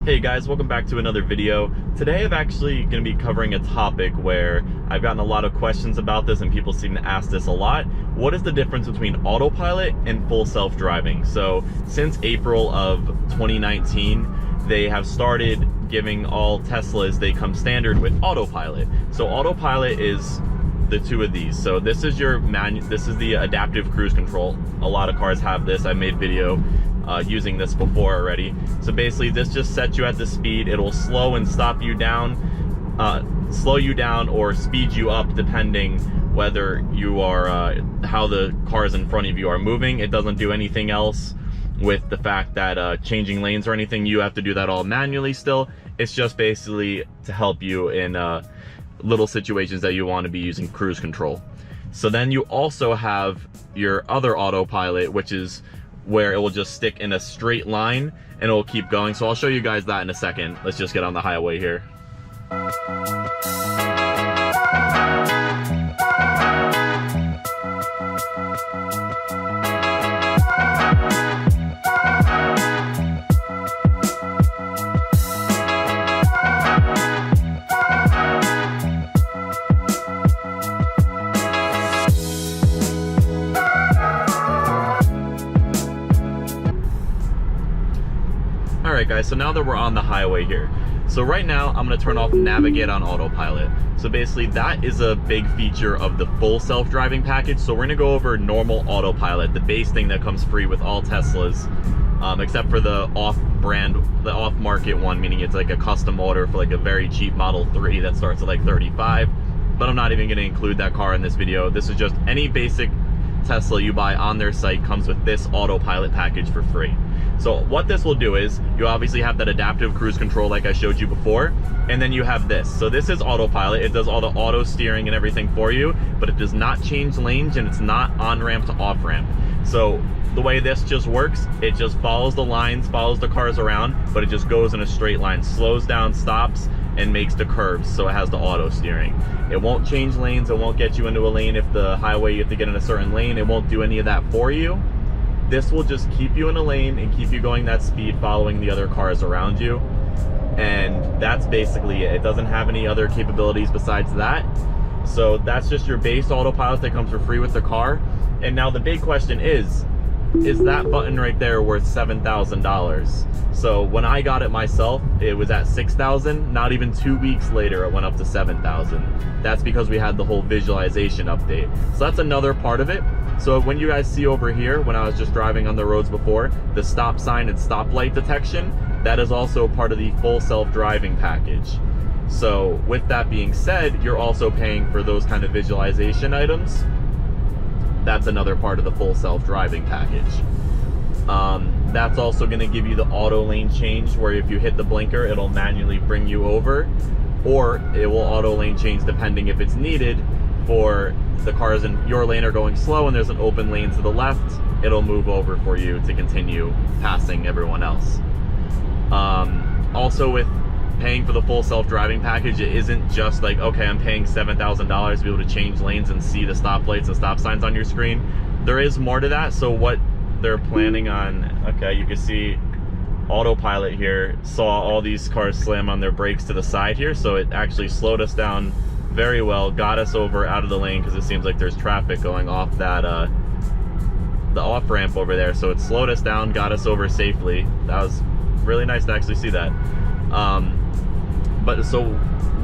Hey guys, welcome back to another video. Today I'm actually going to be covering a topic where I've gotten a lot of questions about this and people seem to ask this a lot. What is the difference between autopilot and full self-driving? So since April of 2019, they have started giving all Teslas, they come standard with autopilot. So autopilot is the two of these. So this is your this is the adaptive cruise control. A lot of cars have this. I made video using this before already. So basically this just sets you at the speed. It'll slow and stop you down, slow you down or speed you up depending whether you are how the cars in front of you are moving. It doesn't do anything else with the fact that changing lanes or anything, you have to do that all manually still. It's just basically to help you in little situations that you want to be using cruise control. So then you also have your other autopilot, which is where it will just stick in a straight line and it will keep going. So I'll show you guys that in a second. Let's just get on the highway here. Alright guys, so now that we're on the highway here, so right now I'm going to turn off navigate on autopilot. So basically that is a big feature of the full self-driving package. So we're going to go over normal autopilot, the base thing that comes free with all Teslas, except for the off-brand, the off-market one, meaning it's like a custom order for like a very cheap Model 3 that starts at like 35. But I'm not even going to include that car in this video. This is just any basic Tesla you buy on their site comes with this autopilot package for free. So what this will do is you obviously have that adaptive cruise control like I showed you before, and then you have this. So this is autopilot. It does all the auto steering and everything for you, but it does not change lanes and it's not on-ramp to off-ramp. So the way this just works, it just follows the lines, follows the cars around, but it just goes in a straight line, slows down, stops, and makes the curves, so it has the auto steering. It won't change lanes, it won't get you into a lane if the highway you have to get in a certain lane, it won't do any of that for you. This will just keep you in a lane and keep you going that speed following the other cars around you. And that's basically it. It doesn't have any other capabilities besides that. So that's just your base autopilot that comes for free with the car. And now the big question is that button right there worth $7,000? So when I got it myself, it was at $6,000. Not even 2 weeks later, it went up to $7,000. That's because we had the whole visualization update. So that's another part of it. So when you guys see over here, when I was just driving on the roads before, the stop sign and stoplight detection, that is also part of the full self-driving package. So with that being said, you're also paying for those kind of visualization items. That's another part of the full self-driving package. That's also going to give you the auto lane change, where if you hit the blinker, it'll manually bring you over, or it will auto lane change depending if it's needed for the cars in your lane are going slow and there's an open lane to the left, it'll move over for you to continue passing everyone else. Also with paying for the full self-driving package, it isn't just like, okay, I'm paying $7,000 to be able to change lanes and see the stoplights and stop signs on your screen. There is more to that. So what they're planning on, okay, you can see autopilot here saw all these cars slam on their brakes to the side here, so it actually slowed us down very well, got us over out of the lane because it seems like there's traffic going off that the off ramp over there. So it slowed us down, got us over safely. That was really nice to actually see that. But so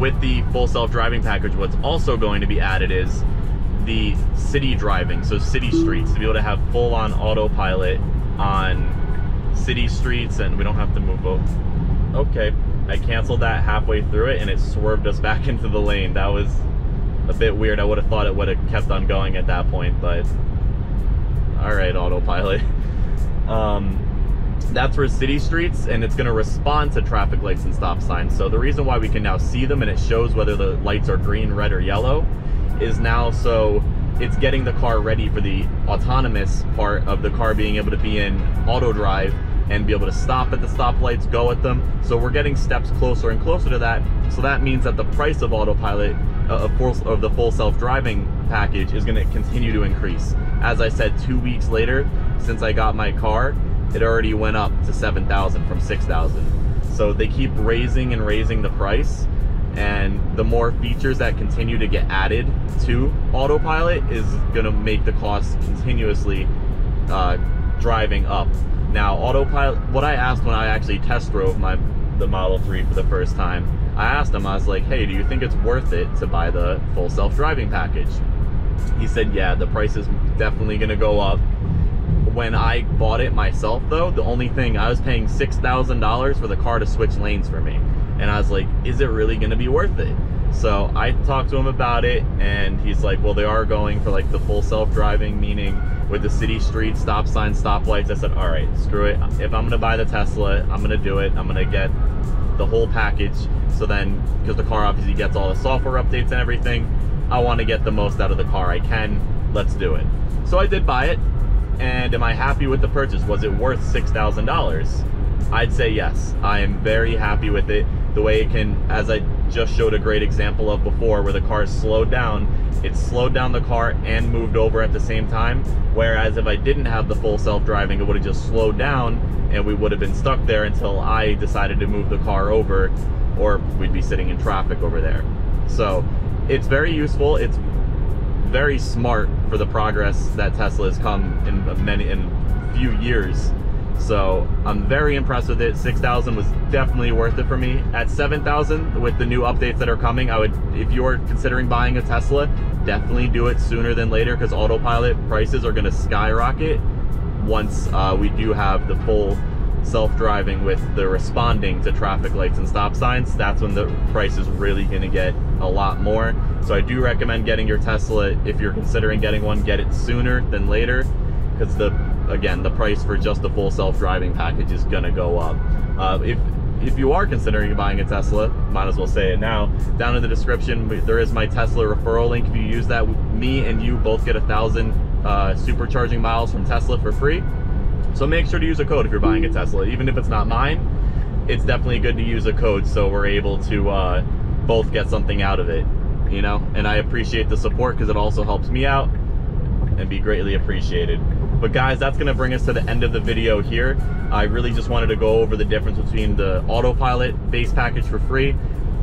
with the full self-driving package, what's also going to be added is the city driving, so city streets, to be able to have full-on autopilot on city streets, and we don't have to move over. Okay, I canceled that halfway through it and it swerved us back into the lane. That was a bit weird. I would have thought it would have kept on going at that point, but all right, autopilot. That's for city streets, and it's going to respond to traffic lights and stop signs. So the reason why we can now see them and it shows whether the lights are green, red, or yellow is now so it's getting the car ready for the autonomous part of the car being able to be in auto drive and be able to stop at the stoplights, go at them. So we're getting steps closer and closer to that. So that means that the price of autopilot, of the full self-driving package, is going to continue to increase. As I said, 2 weeks later, since I got my car, it already went up to $7,000 from $6,000. So they keep raising and raising the price, and the more features that continue to get added to Autopilot is gonna make the cost continuously driving up. Now, Autopilot, what I asked when I actually test drove the Model 3 for the first time, I asked him, I was like, hey, do you think it's worth it to buy the full self-driving package? He said, yeah, the price is definitely gonna go up. When I bought it myself though, the only thing, I was paying $6,000 for the car to switch lanes for me. And I was like, is it really gonna be worth it? So I talked to him about it, and he's like, well, they are going for like the full self-driving, meaning with the city streets, stop signs, stoplights. I said, all right, screw it. If I'm gonna buy the Tesla, I'm gonna do it. I'm gonna get the whole package. So then, because the car obviously gets all the software updates and everything, I wanna get the most out of the car I can. Let's do it. So I did buy it. And am I happy with the purchase? Was it worth $6,000? I'd say yes. I am very happy with it. The way it can, as I just showed a great example of before, where the car slowed down, it slowed down the car and moved over at the same time. Whereas if I didn't have the full self-driving, it would have just slowed down and we would have been stuck there until I decided to move the car over, or we'd be sitting in traffic over there. So it's very useful. It's very smart for the progress that Tesla has come in few years. So I'm very impressed with it. 6,000 was definitely worth it for me. At 7,000, with the new updates that are coming, I would, if you're considering buying a Tesla, definitely do it sooner than later, because Autopilot prices are going to skyrocket once we do have the full self-driving with the responding to traffic lights and stop signs. That's when the price is really going to get a lot more. So I do recommend getting your Tesla. If you're considering getting one, get it sooner than later, because again, the price for just the full self-driving package is going to go up. If you are considering buying a Tesla, might as well say it now. Down in the description, there is my Tesla referral link. If you use that, me and you both get 1,000 supercharging miles from Tesla for free. So make sure to use a code if you're buying a Tesla. Even if it's not mine, it's definitely good to use a code so we're able to both get something out of it, you know? And I appreciate the support, because it also helps me out and be greatly appreciated. But guys, that's gonna bring us to the end of the video here. I really just wanted to go over the difference between the Autopilot base package for free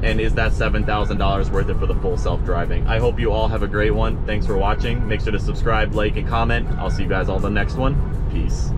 and is that $7,000 worth it for the full self-driving. I hope you all have a great one. Thanks for watching. Make sure to subscribe, like, and comment. I'll see you guys all in the next one. Peace.